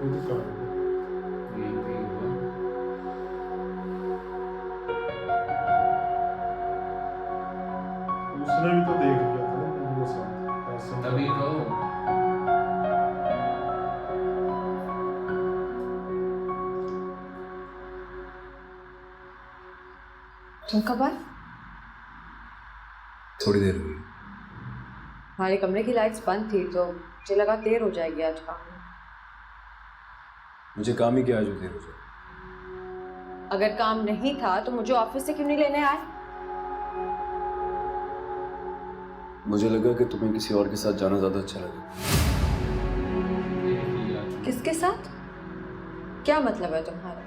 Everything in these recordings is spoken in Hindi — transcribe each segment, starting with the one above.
कोई दुकान है। यहीं पे ही हुआ। उसने भी तो देख लिया था ना मेरे साथ ऐसा। तभी तो। तुम कब आए? थोड़ी देर हुई। हमारे कमरे की लाइट्स बंद थी तो मुझे लगा देर हो जाएगी आज काम में। मुझे काम ही क्या जो देर हो जाए। अगर काम नहीं था तो मुझे ऑफिस से क्यों नहीं लेने आए? मुझे लगा कि तुम्हें किसी और के साथ जाना ज्यादा अच्छा लगे। किसके साथ? क्या मतलब है तुम्हारा?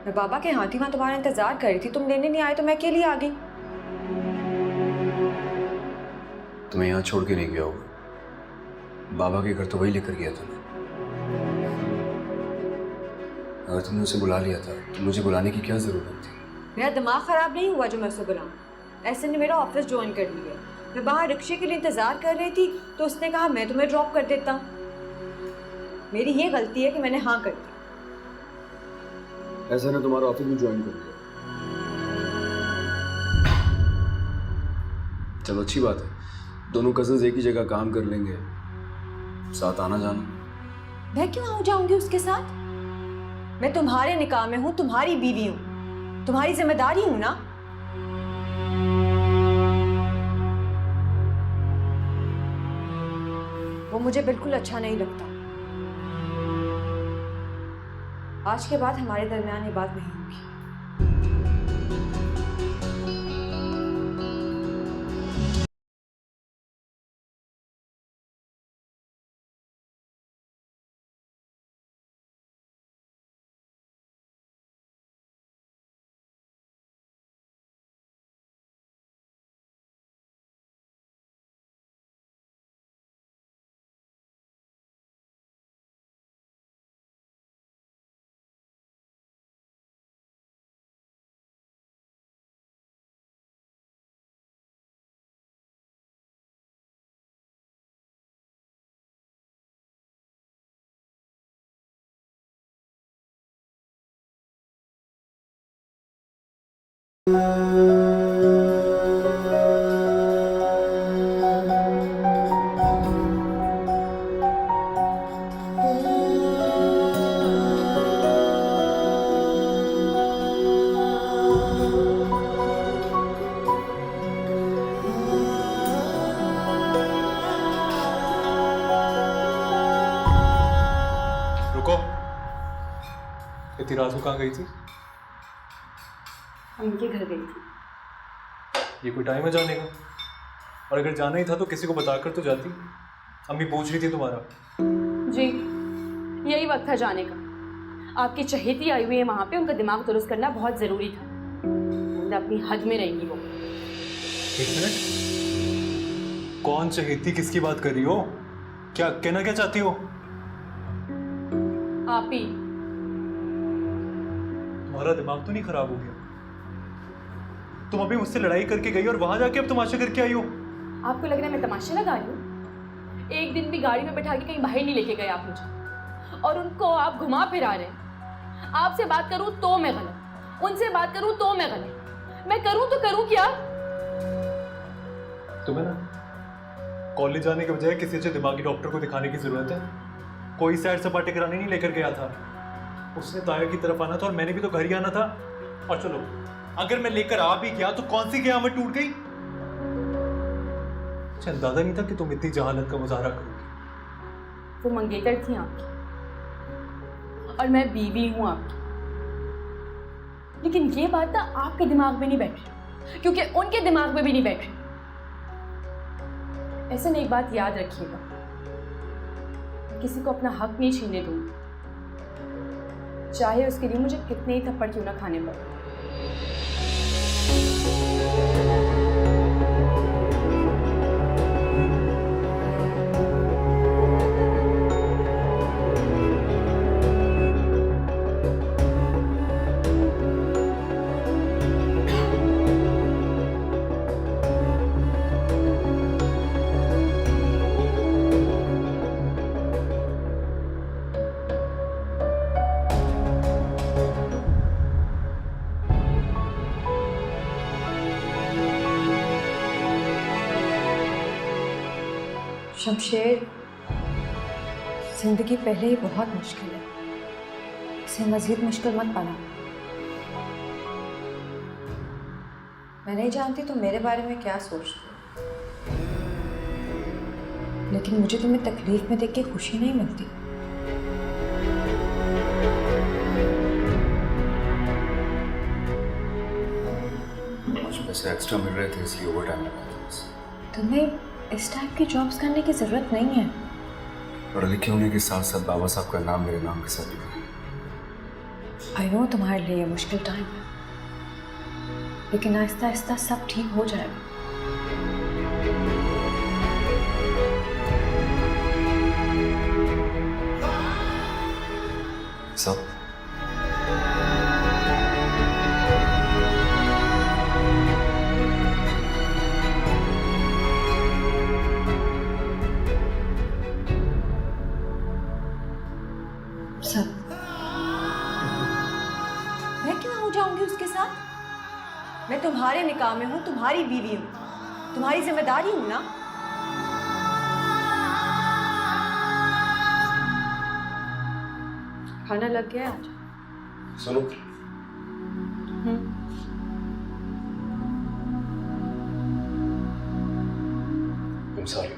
मैं बाबा के हाथी वहां तुम्हारा इंतजार कर रही थी, तुम लेने नहीं आए तो मैं अकेली आ गई। तुम्हें यहाँ छोड़ के नहीं गया होगा। बाबा के घर तो वही लेकर गया था ना। अगर तुमने उसे बुला लिया था तो मुझे बुलाने की क्या जरूरत थी? मेरा दिमाग खराब नहीं हुआ जो मैं उसे बुलाऊं। ऐसे ने मेरा ऑफिस ज्वाइन कर लिया। मैं बाहर रिक्शे के लिए इंतजार कर रही थी तो उसने कहा मैं तुम्हें ड्रॉप कर देता हूँ। मेरी ये गलती है कि मैंने हाँ कर दी। ऐसा ने तुम्हारा ऑफिस भी ज्वाइन कर लिया। चलो अच्छी बात है, दोनों कजिन्स एक ही जगह काम कर लेंगे, साथ आना जाना। मैं क्यों आऊं जाऊंगी उसके साथ? मैं तुम्हारे निकाह में हूं, तुम्हारी बीवी हूं, तुम्हारी जिम्मेदारी हूं ना। वो मुझे बिल्कुल अच्छा नहीं लगता। आज के बाद हमारे दरमियान ये बात नहीं होगी। रुको, इतनी रात को कहाँ गई थी? उनके घर गई थी। ये कोई टाइम है जाने का? और अगर जाना ही था तो किसी को बताकर तो जाती। अम्मी पूछ रही थी तुम्हारा। जी, यही वक्त था जाने का। आपकी चहेती आई हुई है वहाँ पे, उनका दिमाग दुरुस्त करना बहुत ज़रूरी था। वरना अपनी हद में रहेंगी वो। एक मिनट, कौन चहेती, किसकी बात कर रही हो? क्या कहना क्या चाहती हो? आप ही। तुम्हारा दिमाग तो नहीं खराब हो गया? तुम अभी मुझसे लड़ाई करके गई और वहां जाके अब तमाशा करके आई हो। आपको लग रहा है मैं तमाशे लगा रही हूँ? एक दिन भी गाड़ी में बैठा के कहीं बाहर नहीं लेके गए आप मुझे, और उनको आप घुमा फिरा रहे हैं। आपसे बात करूँ तो मैं गलत, उनसे बात करूँ तो मैं गलत। मैं करूँ तो करूँ क्या? तुम्हें ना कॉलेज जाने के बजाय किसी अच्छे दिमागी डॉक्टर को दिखाने की जरूरत है। कोई सैर सपाटे कराने नहीं लेकर गया था। उसने ताया की तरफ आना था और मैंने भी तो घर ही आना था। और चलो, अगर मैं लेकर आ भी गया तो कौन सी कयामत टूट गई? अच्छा, अंदाजा नहीं था कि तुम इतनी जहालत का मुजाहरा करोगी। वो मंगेतर थी आपकी और मैं बीवी हूं आपकी। लेकिन ये बात ना आपके दिमाग में नहीं बैठी, क्योंकि उनके दिमाग में भी नहीं बैठी। ऐसे में एक बात याद रखिएगा, किसी को अपना हक नहीं छीनने दूंगी, चाहे उसके लिए मुझे कितने ही थप्पड़ क्यों ना खाने पड़े। शमशेर, जिंदगी पहले ही बहुत मुश्किल है, इसे मजीद मुश्किल मत बना। मैं नहीं जानती तुम मेरे बारे में क्या सोचते हो, लेकिन मुझे तुम्हें तकलीफ में देख के खुशी नहीं मिलती। मुझे पैसे एक्स्ट्रा मिल रहे थे इसलिए ओवर टाइम लगा था बस। तुम्हें इस टाइप की जॉब्स करने की ज़रूरत नहीं है। पढ़े लिखे होने के साथ साथ बाबा साहब का नाम मेरे नाम के साथ जुड़ा है। आई नो तुम्हारे लिए मुश्किल टाइम है, लेकिन आहिस्ता आहिस्ता सब ठीक हो जाएगा। सब सब मैं क्यों हो जाऊंगी उसके साथ? मैं तुम्हारे निकाह में हूँ, तुम्हारी बीवी हूँ, तुम्हारी जिम्मेदारी हूँ ना। खाना लग गया आज? सुनो, I'm sorry।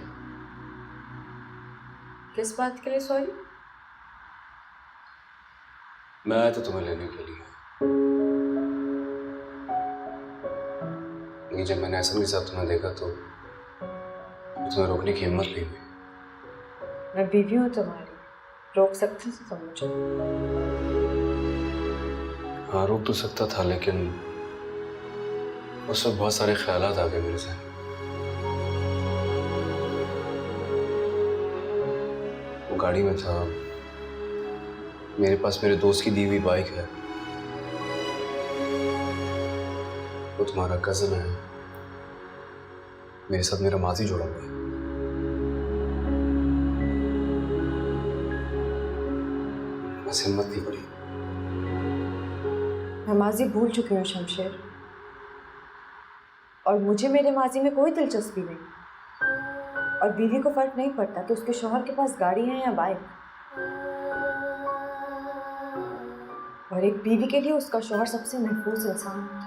किस बात के लिए सॉरी? मैं आया था तुम्हें लेने के लिए, लेकिन जब मैंने ऐसा के साथ तुम्हें देखा तो तुम्हें रोकने की हिम्मत नहीं हुई। मैं बीवी हूँ तुम्हारी, रोक सकते थे तुम मुझे? हाँ, रोक तो सकता था, लेकिन उस वक्त बहुत सारे ख्यालात आ गए मेरे से। वो गाड़ी में था, मेरे पास मेरे दोस्त की दी हुई बाइक है, वो तुम्हारा कज़न है, मेरे साथ मेरा माजी जुड़ा हुआ है। बस हिम्मत नहीं पड़ी। मैं माजी भूल चुकी हूँ शमशेर, और मुझे मेरे माजी में कोई दिलचस्पी नहीं। और बीवी को फर्क नहीं पड़ता कि उसके शौहर के पास गाड़ी है या बाइक, और एक बीवी के लिए उसका शौहर सबसे महफूज इंसान है।